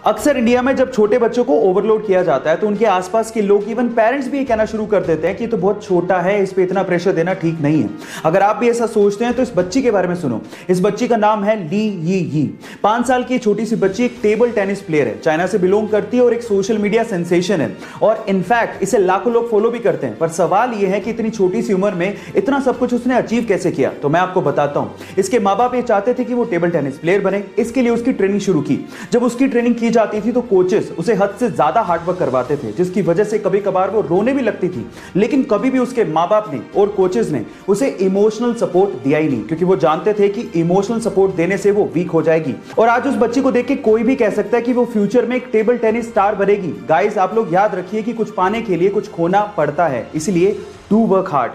अक्सर इंडिया में जब छोटे बच्चों को ओवरलोड किया जाता है तो उनके आसपास के लोग, इवन पेरेंट्स भी ये कहना शुरू कर देते हैं कि तो बहुत छोटा है, इस पे इतना प्रेशर देना ठीक नहीं है। अगर आप भी ऐसा सोचते हैं तो इस बच्ची के बारे में सुनो। इस बच्ची का नाम है ली यी। 5 साल की छोटी सी बच्ची एक टेबल टेनिस प्लेयर है, चाइना से बिलोंग करती है और एक सोशल मीडिया सेंसेशन है और इनफैक्ट इसे लाखों लोग फॉलो भी करते हैं। पर सवाल यह है कि इतनी छोटी सी उम्र में इतना सब कुछ उसने अचीव कैसे किया। तो मैं आपको बताता हूं। इसके माँ बाप ये चाहते थे कि वो टेबल टेनिस प्लेयर बने, इसके लिए उसकी ट्रेनिंग शुरू की। जब उसकी ट्रेनिंग की जाती थी तो कोचेस उसे हद से ज्यादा हार्डवर्क करवाते थे, जिसकी वजह से कभी कभार वो रोने भी लगती थी। लेकिन कभी भी उसके माँ बाप ने और कोचेस ने उसे इमोशनल सपोर्ट दिया ही नहीं, क्योंकि वो जानते थे कि इमोशनल सपोर्ट देने से वो वीक हो जाएगी। और आज उस बच्ची को देख के कोई भी कह सकता है कि वो फ्यूचर में एक टेबल टेनिस स्टार बनेगी। गाइस, आप लोग याद रखिए कि कुछ पाने के लिए कुछ खोना पड़ता है, इसलिए डू वर्क हार्ड।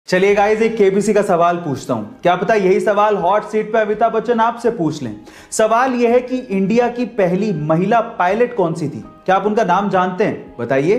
चलिए गाइस, एक केबीसी का सवाल पूछता हूं। क्या पता यही सवाल हॉट सीट पे अमिताभ बच्चन आपसे पूछ लें। सवाल यह है कि इंडिया की पहली महिला पायलट कौन सी थी? क्या आप उनका नाम जानते हैं? बताइए।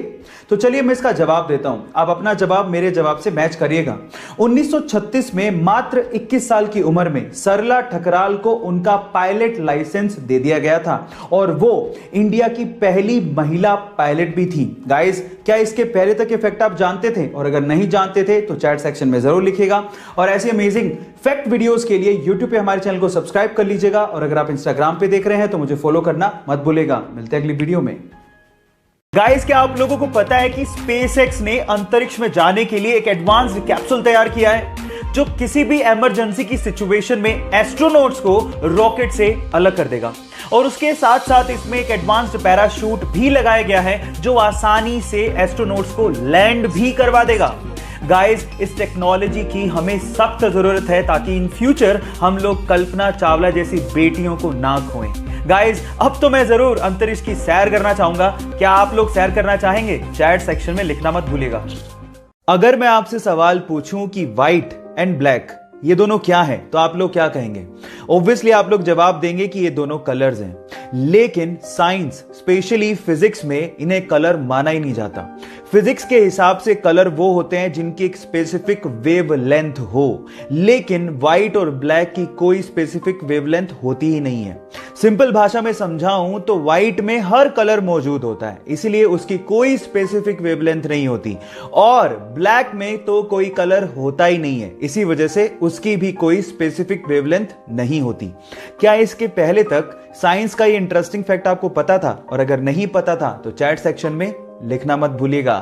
तो चलिए मैं इसका जवाब देता हूं, आप अपना जवाब मेरे जवाब से मैच करिएगा। 1936 में मात्र 21 साल की उम्र में सरला ठकराल को उनका पायलट लाइसेंस दे दिया गया था और वो इंडिया की पहली महिला पायलट भी थी। गाइस, क्या इसके पहले तक के फैक्ट आप जानते थे? और अगर नहीं जानते थे तो चैट सेक्शन में जरूर लिखिएगा। और ऐसी अमेजिंग फैक्ट वीडियोस के लिए यूट्यूब पे हमारे चैनल को सब्सक्राइब कर लीजिएगा और अगर आप इंस्टाग्राम पे देख रहे हैं तो मुझे फॉलो करना मत भूलिएगा। मिलते हैं अगली वीडियो में। गाइस, क्या आप लोगों को पता है कि स्पेसएक्स ने अंतरिक्ष में जाने के लिए एक एडवांस्ड कैप्सूल तैयार किया है जो किसी भी इमरजेंसी की सिचुएशन में एस्ट्रोनॉट्स को रॉकेट से अलग कर देगा। और उसके साथ साथ इसमें एक एडवांस्ड पैराशूट भी लगाया गया है जो आसानी से एस्ट्रोनॉट्स को लैंड भी करवा देगा। गाइस, इस टेक्नोलॉजी की हमें सख्त जरूरत है ताकि इन फ्यूचर हम लोग कल्पना चावला जैसी बेटियों को ना खोएं। गाइस, अब तो मैं जरूर अंतरिक्ष की सैर करना चाहूंगा। क्या आप लोग सैर करना चाहेंगे? चैट सेक्शन में लिखना मत भूलिएगा। अगर मैं आपसे सवाल पूछूं कि व्हाइट एंड ब्लैक ये दोनों क्या हैं, तो आप लोग क्या कहेंगे? ऑब्वियसली आप लोग जवाब देंगे कि ये दोनों कलर्स हैं, लेकिन साइंस स्पेशली फिजिक्स में इन्हें कलर माना ही नहीं जाता। फिजिक्स के हिसाब से कलर वो होते हैं जिनकी एक स्पेसिफिक वेवलेंथ हो, लेकिन व्हाइट और ब्लैक की कोई स्पेसिफिक वेवलेंथ होती ही नहीं है। सिंपल भाषा में समझाऊं तो व्हाइट में हर कलर मौजूद होता है, इसलिए उसकी कोई स्पेसिफिक वेवलेंथ नहीं होती, और ब्लैक में तो कोई कलर होता ही नहीं है, इसी वजह से उसकी भी कोई स्पेसिफिक वेवलेंथ नहीं होती। क्या इसके पहले तक साइंस का ये इंटरेस्टिंग फैक्ट आपको पता था? और अगर नहीं पता था तो चैट सेक्शन में लिखना मत भूलिएगा।